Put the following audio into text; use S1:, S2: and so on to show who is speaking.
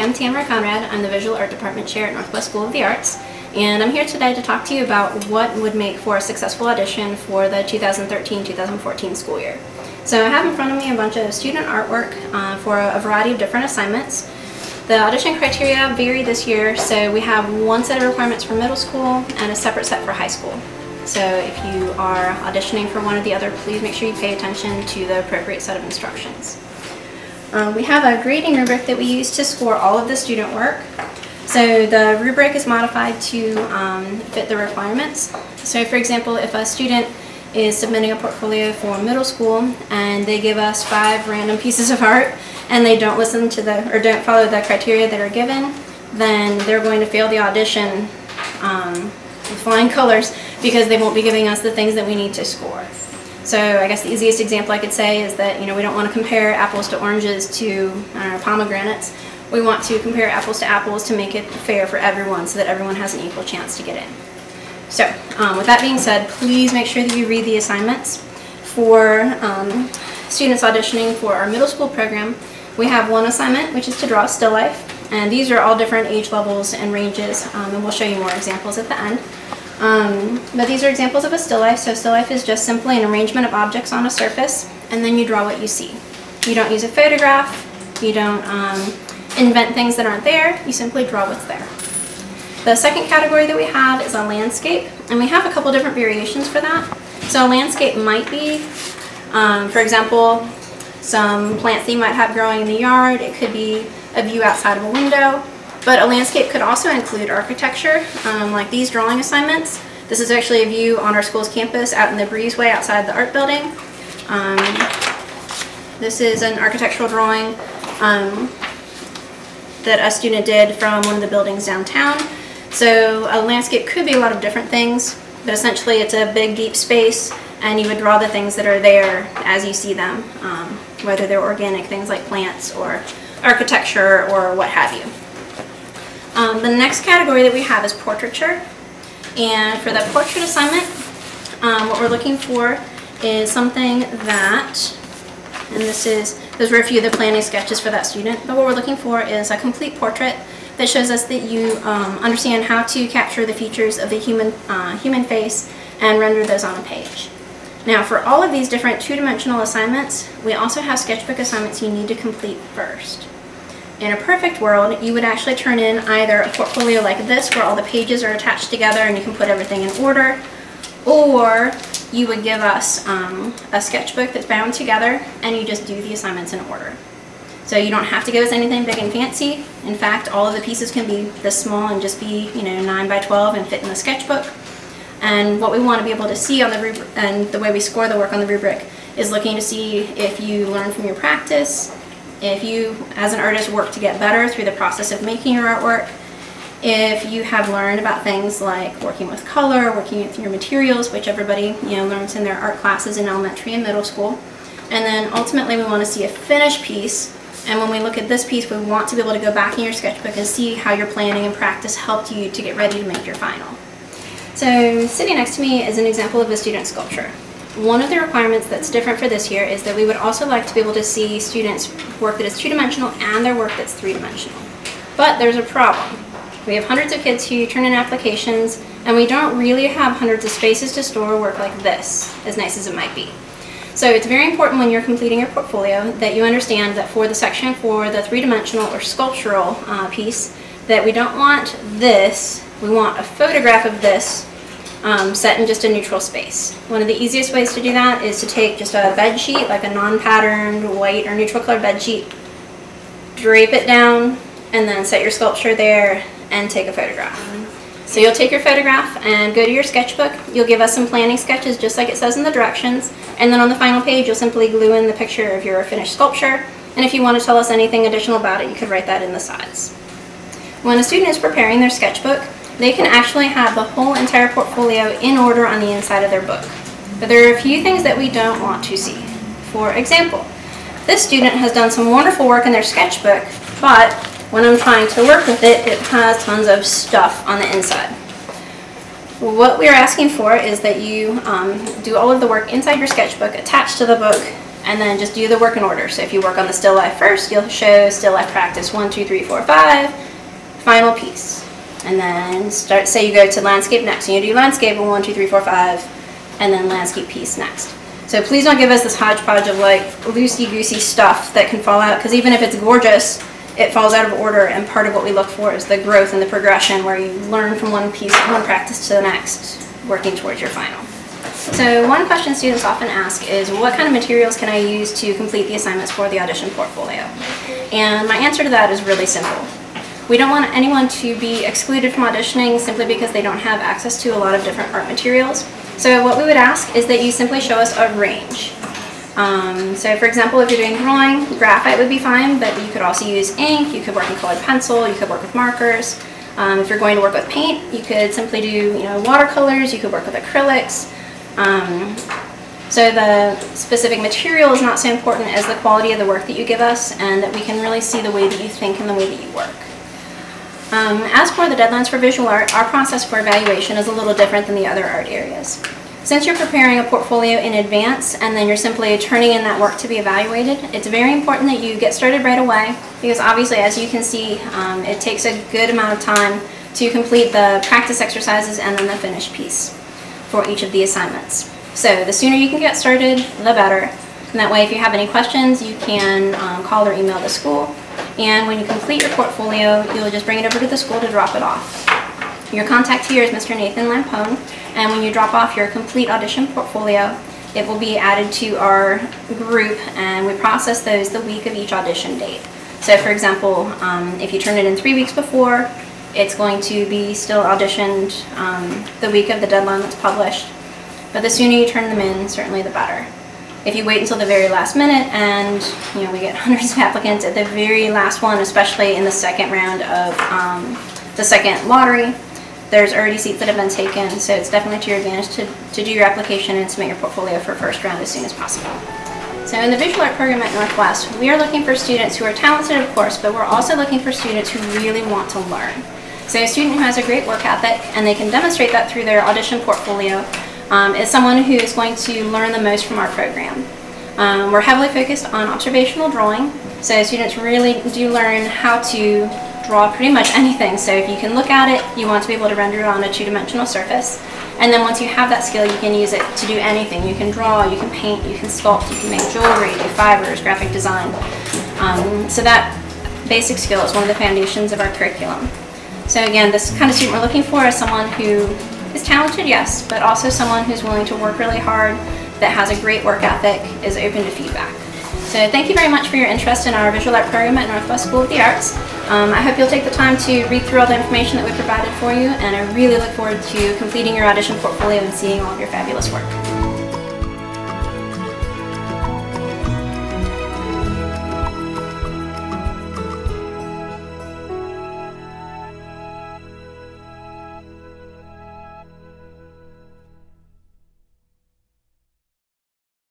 S1: I'm Tamara Conrad. I'm the Visual Art Department Chair at Northwest School of the Arts, and I'm here today to talk to you about what would make for a successful audition for the 2013-2014 school year. So I have in front of me a bunch of student artwork for a variety of different assignments. The audition criteria vary this year, so we have one set of requirements for middle school and a separate set for high school. So if you are auditioning for one or the other, please make sure you pay attention to the appropriate set of instructions. We have a grading rubric that we use to score all of the student work. So the rubric is modified to fit the requirements. So for example, if a student is submitting a portfolio for middle school and they give us 5 random pieces of art and they don't listen to don't follow the criteria that are given, then they're going to fail the audition with flying colors because they won't be giving us the things that we need to score. So I guess the easiest example I could say is that, we don't want to compare apples to oranges to pomegranates. We want to compare apples to apples to make it fair for everyone so that everyone has an equal chance to get in. So with that being said, please make sure that you read the assignments. For students auditioning for our middle school program, we have one assignment which is to draw a still life, and these are all different age levels and ranges, and we'll show you more examples at the end. But these are examples of a still life. So still life is just simply an arrangement of objects on a surface, and then you draw what you see. You don't use a photograph, you don't invent things that aren't there, you simply draw what's there. The second category that we have is a landscape, and we have a couple different variations for that. So a landscape might be, for example, some plants that you might have growing in the yard. It could be a view outside of a window. But a landscape could also include architecture, like these drawing assignments. This is actually a view on our school's campus out in the breezeway outside the art building. This is an architectural drawing that a student did from one of the buildings downtown. So a landscape could be a lot of different things, but essentially it's a big deep space, and you would draw the things that are there as you see them, whether they're organic things like plants or architecture or what have you. The next category that we have is portraiture, and for the portrait assignment, what we're looking for is something that, and those were a few of the planning sketches for that student, but what we're looking for is a complete portrait that shows us that you understand how to capture the features of the human face and render those on a page. Now for all of these different two-dimensional assignments, we also have sketchbook assignments you need to complete first. In a perfect world, you would actually turn in either a portfolio like this where all the pages are attached together and you can put everything in order, or you would give us a sketchbook that's bound together and you just do the assignments in order. So you don't have to go with anything big and fancy. In fact, all of the pieces can be this small and just be 9 by 12 and fit in the sketchbook. And what we want to be able to see on the rubric, and the way we score the work on the rubric, is looking to see if you learn from your practice, if you, as an artist, work to get better through the process of making your artwork, if you have learned about things like working with color, working with your materials, which everybody learns in their art classes in elementary and middle school. And then ultimately we want to see a finished piece, and when we look at this piece, we want to be able to go back in your sketchbook and see how your planning and practice helped you to get ready to make your final. So sitting next to me is an example of a student sculpture. One of the requirements that's different for this year is that we would also like to be able to see students' work that is two-dimensional and their work that's three-dimensional. But there's a problem. We have hundreds of kids who turn in applications, and we don't really have hundreds of spaces to store work like this, as nice as it might be. So it's very important when you're completing your portfolio that you understand that for the section for the three-dimensional or sculptural piece, that we don't want this, we want a photograph of this set in just a neutral space. One of the easiest ways to do that is to take just a bed sheet, like a non-patterned white or neutral colored bed sheet, drape it down, and then set your sculpture there and take a photograph. So you'll take your photograph and go to your sketchbook. You'll give us some planning sketches just like it says in the directions, and then on the final page you'll simply glue in the picture of your finished sculpture, and if you want to tell us anything additional about it, you could write that in the sides. When a student is preparing their sketchbook, they can actually have the whole entire portfolio in order on the inside of their book. But there are a few things that we don't want to see. For example, this student has done some wonderful work in their sketchbook, but when I'm trying to work with it, it has tons of stuff on the inside. What we are asking for is that you do all of the work inside your sketchbook, attached to the book, and then just do the work in order. So if you work on the still life first, you'll show still life practice 1, 2, 3, 4, 5, final piece. And then start, say you go to landscape next, and you do landscape 1, 2, 3, 4, 5, and then landscape piece next. So please don't give us this hodgepodge of like loosey-goosey stuff that can fall out, because even if it's gorgeous, it falls out of order, and part of what we look for is the growth and the progression where you learn from one piece, one practice to the next, working towards your final. So one question students often ask is, what kind of materials can I use to complete the assignments for the audition portfolio? And my answer to that is really simple. We don't want anyone to be excluded from auditioning simply because they don't have access to a lot of different art materials. So what we would ask is that you simply show us a range. So for example, if you're doing drawing, graphite would be fine, but you could also use ink, you could work in colored pencil, you could work with markers. If you're going to work with paint, you could simply do watercolors, you could work with acrylics. So the specific material is not so important as the quality of the work that you give us, and that we can really see the way that you think and the way that you work. As for the deadlines for visual art, our process for evaluation is a little different than the other art areas. Since you're preparing a portfolio in advance and then you're simply turning in that work to be evaluated, it's very important that you get started right away, because obviously, as you can see, it takes a good amount of time to complete the practice exercises and then the finished piece for each of the assignments. So the sooner you can get started, the better. And that way, if you have any questions, you can call or email the school. And when you complete your portfolio, you'll just bring it over to the school to drop it off. Your contact here is Mr. Nathan Lampone, and when you drop off your complete audition portfolio, it will be added to our group, and we process those the week of each audition date. So for example, if you turn it in 3 weeks before, it's going to be still auditioned the week of the deadline that's published. But the sooner you turn them in, certainly the better. If you wait until the very last minute, and we get hundreds of applicants at the very last one, especially in the second round of the second lottery, there's already seats that have been taken, so it's definitely to your advantage to do your application and submit your portfolio for first round as soon as possible. So in the visual art program at Northwest, we are looking for students who are talented, of course, but we're also looking for students who really want to learn. So a student who has a great work ethic, and they can demonstrate that through their audition portfolio, is someone who is going to learn the most from our program. We're heavily focused on observational drawing, so students really do learn how to draw pretty much anything. So if you can look at it, you want to be able to render it on a two-dimensional surface. And then once you have that skill, you can use it to do anything. You can draw, you can paint, you can sculpt, you can make jewelry, do fibers, graphic design. So that basic skill is one of the foundations of our curriculum. So again, this kind of student we're looking for is someone who is talented, yes, but also someone who's willing to work really hard, that has a great work ethic, is open to feedback. So thank you very much for your interest in our visual art program at Northwest School of the Arts. I hope you'll take the time to read through all the information that we provided for you, and I really look forward to completing your audition portfolio and seeing all of your fabulous work.